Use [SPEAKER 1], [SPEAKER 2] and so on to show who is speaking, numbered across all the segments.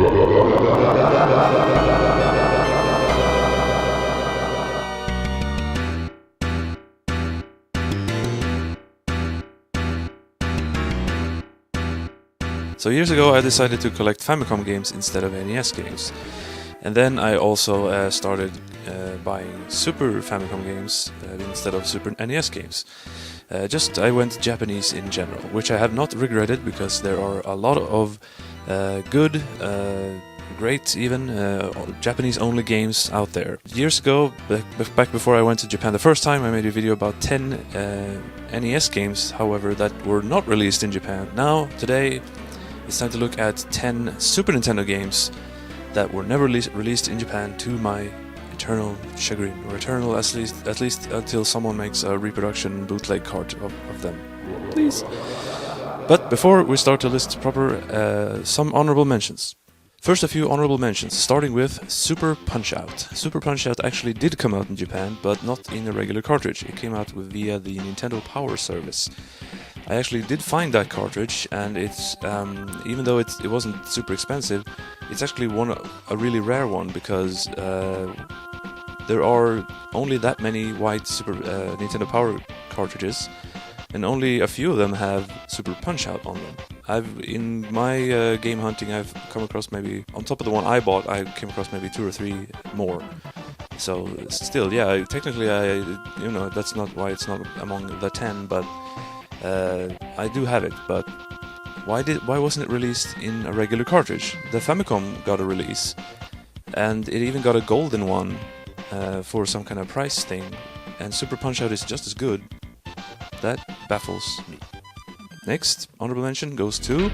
[SPEAKER 1] So years ago I decided to collect Famicom games instead of NES games. And then I also started buying Super Famicom games instead of Super NES games. I went Japanese in general, which I have not regretted because there are a lot of good, great even, Japanese-only games out there. Years ago, back before I went to Japan the first time, I made a video about 10 NES games, however, that were not released in Japan. Now, today, it's time to look at 10 Super Nintendo games that were never released in Japan, to my eternal chagrin, or eternal at least until someone makes a reproduction bootleg cart of them. Please. But before we start to list proper, some honorable mentions. First, a few honorable mentions, starting with Super Punch-Out. Super Punch-Out actually did come out in Japan, but not in a regular cartridge. It came out via the Nintendo Power Service. I actually did find that cartridge, and it's even though it wasn't super expensive, it's actually a really rare one because there are only that many white Super Nintendo Power cartridges, and only a few of them have Super Punch-Out on them. In my game hunting, I've come across maybe, on top of the one I bought, I came across maybe 2 or 3 more. So still, yeah, technically, that's not why it's not among the 10, but I do have it. But why wasn't it released in a regular cartridge? The Famicom got a release, and it even got a golden one for some kind of price thing, and Super Punch-Out is just as good. That baffles me. Next, honorable mention goes to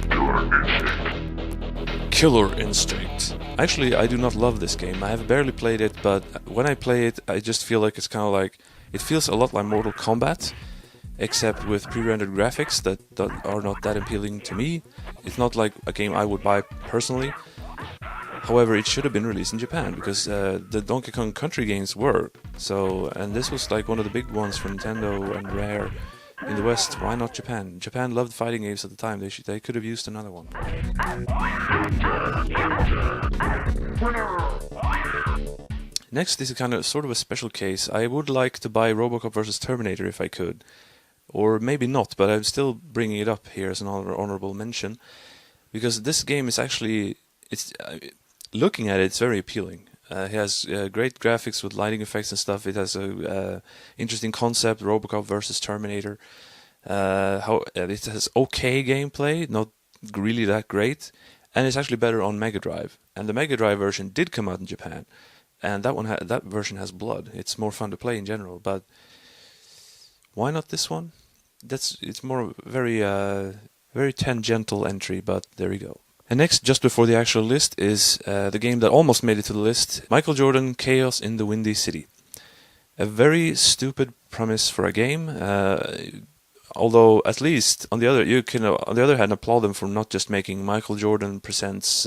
[SPEAKER 1] Killer Instinct. Actually, I do not love this game. I have barely played it, but when I play it, I just feel like it's kind of like... It feels a lot like Mortal Kombat, except with pre-rendered graphics that are not that appealing to me. It's not like a game I would buy personally. However, it should have been released in Japan, because the Donkey Kong Country games were. And this was like one of the big ones from Nintendo and Rare in the West. Why not Japan? Japan loved fighting games at the time. They could have used another one. Next is sort of a special case. I would like to buy RoboCop vs. Terminator if I could. Or maybe not, but I'm still bringing it up here as an honorable mention. Because this game is actually... looking at it, it's very appealing. It has great graphics with lighting effects and stuff. It has a interesting concept, RoboCop versus Terminator. It has okay gameplay, not really that great, and it's actually better on Mega Drive. And the Mega Drive version did come out in Japan, and that version has blood. It's more fun to play in general, but why not this one? It's more very tangential entry, but there you go. And next, just before the actual list, is the game that almost made it to the list, Michael Jordan, Chaos in the Windy City. A very stupid premise for a game, although at least on the other hand applaud them for not just making Michael Jordan presents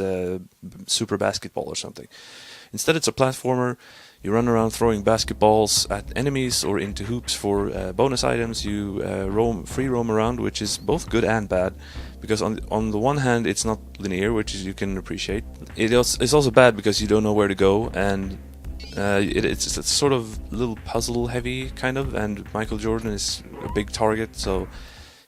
[SPEAKER 1] Super Basketball or something. Instead, it's a platformer. You run around throwing basketballs at enemies or into hoops for bonus items. You free roam around, which is both good and bad, because on the one hand it's not linear, which you can appreciate. It's also bad because you don't know where to go, and it's sort of a little puzzle heavy kind of, and Michael Jordan is a big target, so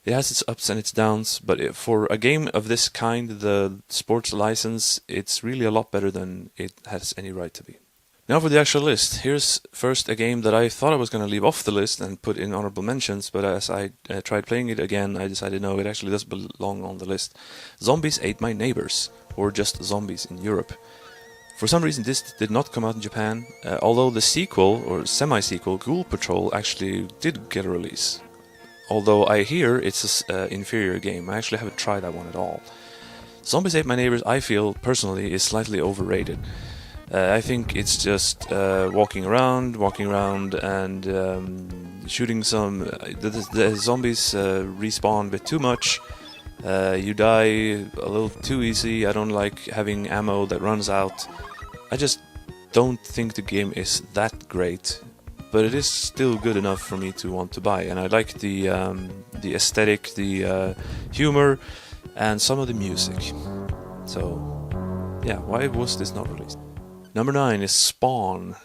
[SPEAKER 1] it has its ups and its downs. But for a game of this kind, the sports license, it's really a lot better than it has any right to be. Now for the actual list. Here's first a game that I thought I was going to leave off the list and put in honorable mentions, but as I tried playing it again, I decided no, it actually does belong on the list. Zombies Ate My Neighbors, or just Zombies in Europe. For some reason this did not come out in Japan, although the sequel, or semi-sequel, Ghoul Patrol, actually did get a release. Although I hear it's an inferior game. I actually haven't tried that one at all. Zombies Ate My Neighbors, I feel, personally, is slightly overrated. I think it's just walking around and shooting some... The zombies respawn a bit too much. You die a little too easy. I don't like having ammo that runs out. I just don't think the game is that great, but it is still good enough for me to want to buy. And I like the aesthetic, the humor, and some of the music. So... yeah, why was this not released? Number 9 is Spawn.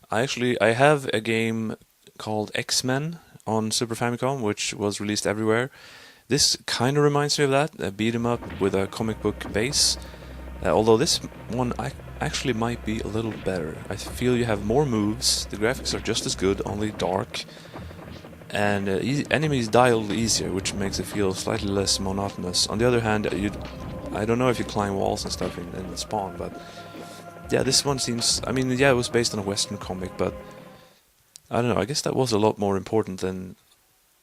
[SPEAKER 1] I have a game called X-Men on Super Famicom, which was released everywhere. This kind of reminds me of that, a beat 'em up with a comic book base. Although this one actually might be a little better. I feel you have more moves, the graphics are just as good, only dark, and enemies die a little easier, which makes it feel slightly less monotonous. On the other hand, I don't know if you climb walls and stuff in Spawn, but yeah, this one seems... I mean, yeah, it was based on a Western comic, but I don't know, I guess that was a lot more important than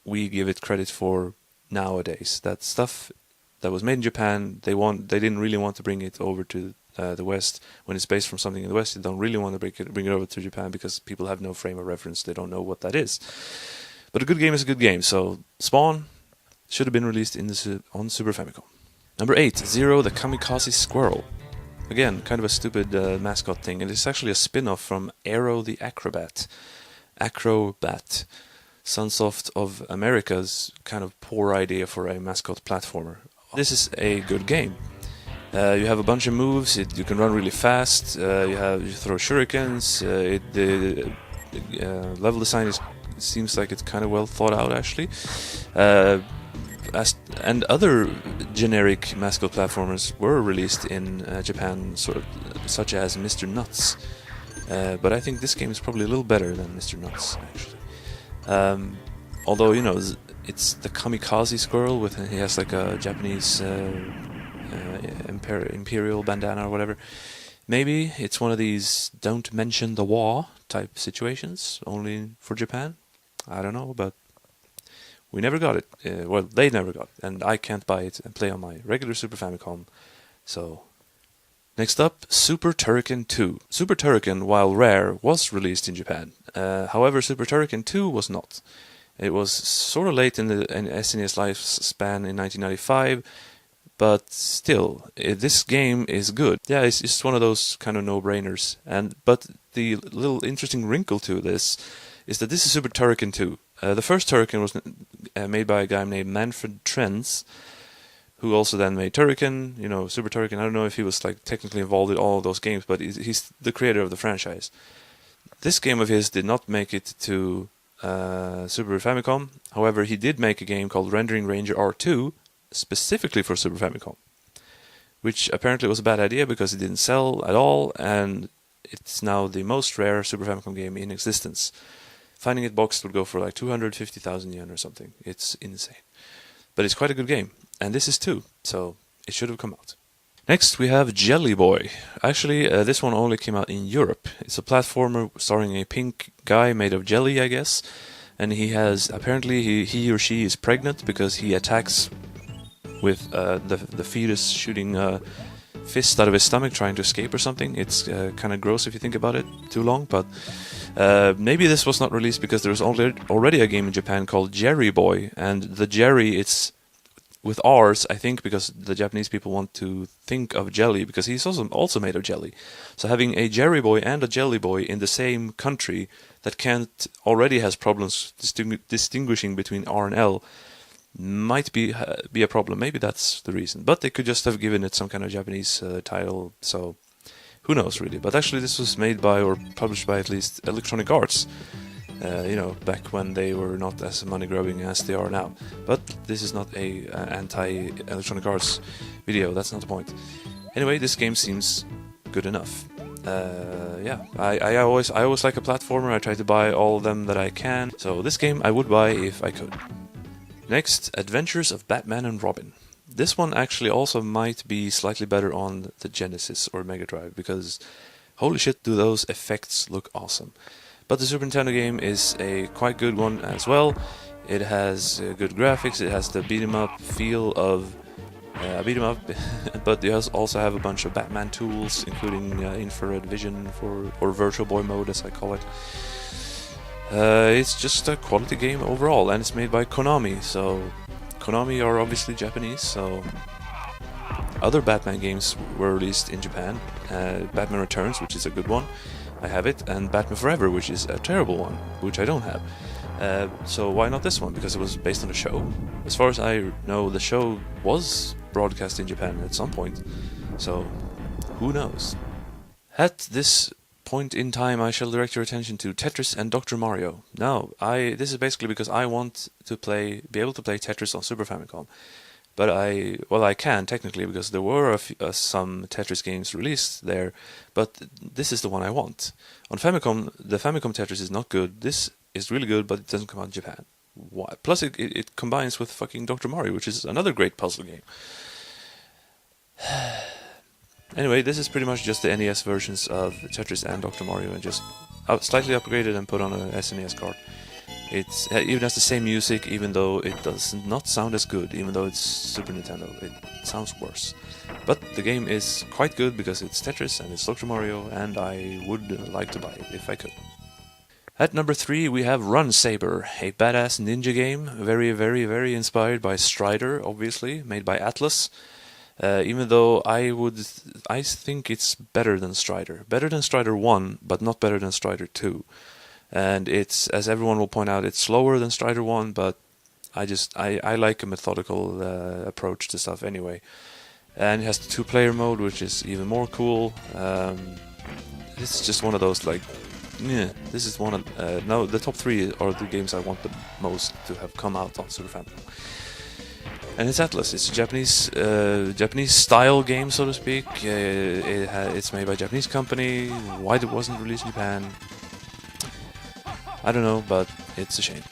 [SPEAKER 1] we give it credit for nowadays. That stuff that was made in Japan, they didn't really want to bring it over to the West. When it's based from something in the West, they don't really want to bring it over to Japan because people have no frame of reference, they don't know what that is. But a good game is a good game, so Spawn should have been released on Super Famicom. Number 8, Zero the Kamikaze Squirrel. Again, kind of a stupid mascot thing, and it's actually a spin-off from Aero the Acrobat. Acrobat. Sunsoft of America's kind of poor idea for a mascot platformer. This is a good game. You have a bunch of moves, you can run really fast, you throw shurikens, the level design seems like it's kind of well thought out actually. And other generic mascot platformers were released in Japan, such as Mr. Nuts. But I think this game is probably a little better than Mr. Nuts, actually. Although, you know, it's the Kamikaze Squirrel, he has like a Japanese imperial bandana or whatever. Maybe it's one of these don't mention the war type situations, only for Japan. I don't know, but we never got it. Well, they never got it, and I can't buy it and play on my regular Super Famicom. So, next up, Super Turrican 2. Super Turrican, while rare, was released in Japan. However, Super Turrican 2 was not. It was sort of late in the SNES lifespan in 1995, but still, this game is good. Yeah, it's just one of those kind of no-brainers. But the little interesting wrinkle to this is that this is Super Turrican 2. The first Turrican was made by a guy named Manfred Trenz, who also then made Turrican, you know, Super Turrican. I don't know if he was like technically involved in all of those games, but he's the creator of the franchise. This game of his did not make it to Super Famicom. However, he did make a game called Rendering Ranger R2 specifically for Super Famicom, which apparently was a bad idea because it didn't sell at all, and it's now the most rare Super Famicom game in existence. Finding it boxed would go for like 250,000 yen or something. It's insane. But it's quite a good game. And this is 2, so it should have come out. Next we have Jelly Boy. Actually, this one only came out in Europe. It's a platformer starring a pink guy made of jelly, I guess. And apparently he or she is pregnant because he attacks with the fetus shooting a fist out of his stomach trying to escape or something. It's kind of gross if you think about it too long, but maybe this was not released because there's already a game in Japan called Jerry Boy, and the Jerry, it's with R's, I think, because the Japanese people want to think of jelly, because he's also made of jelly. So having a Jerry Boy and a Jelly Boy in the same country that already has problems distinguishing between R and L might be a problem. Maybe that's the reason. But they could just have given it some kind of Japanese title, so who knows really. But actually this was made by, or published by at least, Electronic Arts. You know, back when they were not as money-grubbing as they are now. But this is not a anti-Electronic Arts video, that's not the point. Anyway, this game seems good enough. Yeah, I always like a platformer. I try to buy all of them that I can. So this game I would buy if I could. Next, Adventures of Batman and Robin. This one actually also might be slightly better on the Genesis or Mega Drive, because holy shit do those effects look awesome. But the Super Nintendo game is a quite good one as well. It has good graphics, it has the beat 'em up feel of a beat 'em up, but you also have a bunch of Batman tools, including infrared vision or Virtual Boy mode as I call it. It's just a quality game overall, and it's made by Konami, so Konami are obviously Japanese, so other Batman games were released in Japan. Batman Returns, which is a good one, I have it, and Batman Forever, which is a terrible one, which I don't have. So why not this one? Because it was based on a show. As far as I know, the show was broadcast in Japan at some point, so Who knows? At this point in time, I shall direct your attention to Tetris and Dr. Mario. Now, this is basically because I want to be able to play Tetris on Super Famicom. But I can technically because there were some Tetris games released there, but this is the one I want. On Famicom, the Famicom Tetris is not good. This is really good, but it doesn't come out in Japan. Why? Plus, it combines with fucking Dr. Mario, which is another great puzzle game. Anyway, this is pretty much just the NES versions of Tetris and Dr. Mario, and just slightly upgraded and put on a SNES card. It even has the same music, even though it does not sound as good, even though it's Super Nintendo. It sounds worse. But the game is quite good because it's Tetris and it's Dr. Mario, and I would like to buy it if I could. At number 3 we have Run Saber, a badass ninja game, very, very, very inspired by Strider, obviously, made by Atlas. Even though I think it's better than Strider. Better than Strider 1, but not better than Strider 2. And it's, as everyone will point out, it's slower than Strider 1, but I like a methodical approach to stuff anyway. And it has the 2-player mode, which is even more cool. It's just one of those, like, this is one of... no, the top 3 are the games I want the most to have come out on Super Famicom. And it's Atlas. It's a Japanese style game, so to speak. It's made by a Japanese company. Why it wasn't released in Japan, I don't know, but it's a shame.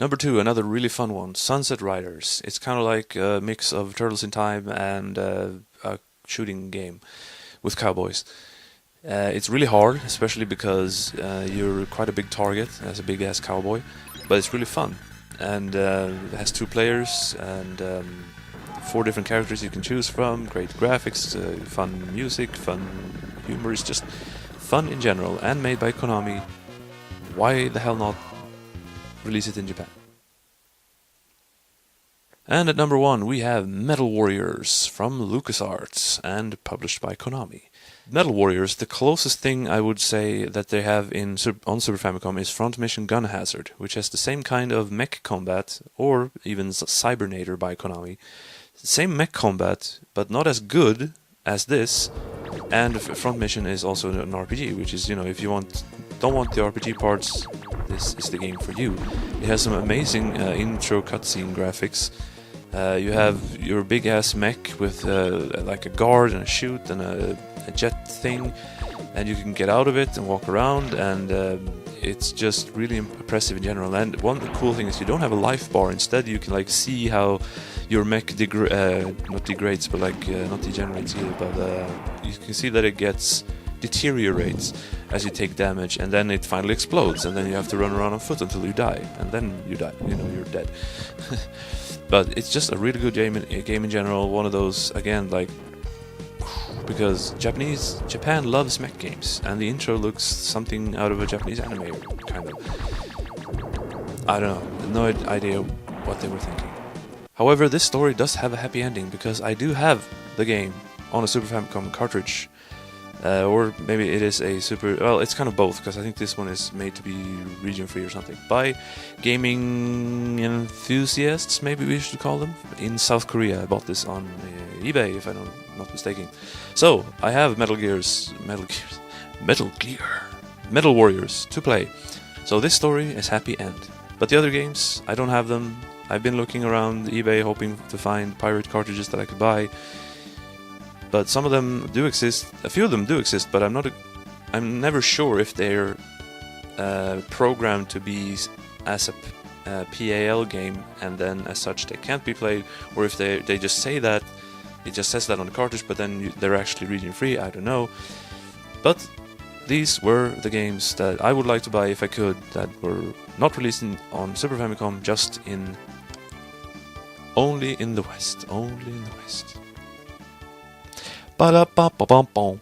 [SPEAKER 1] Number 2, another really fun one, Sunset Riders. It's kind of like a mix of Turtles in Time and a shooting game with cowboys. It's really hard, especially because you're quite a big target as a big-ass cowboy, but it's really fun. And it has 2 players and 4 different characters you can choose from, great graphics, fun music, fun humor. It's just fun in general, and made by Konami. Why the hell not release it in Japan? And at number 1 we have Metal Warriors from LucasArts and published by Konami. Metal Warriors, the closest thing I would say that they have on Super Famicom is Front Mission Gun Hazard, which has the same kind of mech combat, or even Cybernator by Konami. Same mech combat, but not as good as this. And Front Mission is also an RPG, which is, if you don't want the RPG parts, this is the game for you. It has some amazing intro cutscene graphics. You have your big-ass mech with like a guard and a chute and a jet thing, and you can get out of it and walk around, and it's just really impressive in general. And one cool thing is you don't have a life bar. Instead, you can see how your mech not degrades, but not degenerates either, but you can see that it deteriorates as you take damage, and then it finally explodes, and then you have to run around on foot until you die, and then you die, you're dead. But it's just a really good game in general, one of those, again, because Japan loves mech games, and the intro looks something out of a Japanese anime, kind of. I don't know, no idea what they were thinking. However, this story does have a happy ending, because I do have the game on a Super Famicom cartridge. Or maybe it is a it's kind of both, because I think this one is made to be region-free or something, by gaming enthusiasts, maybe we should call them, in South Korea. I bought this on eBay, if I'm not mistaken. So, I have Metal Warriors to play. So this story is happy end. But the other games, I don't have them. I've been looking around eBay hoping to find pirate cartridges that I could buy. But some of them do exist, a few of them do exist, but I'm never sure if they're programmed to be as a PAL game, and then as such they can't be played, or if they just say that, it just says that on the cartridge, but then they're actually region free, I don't know. But these were the games that I would like to buy if I could, that were not released on Super Famicom, just only in the West. Only in the West. Ba-da-ba-ba-bum-bum.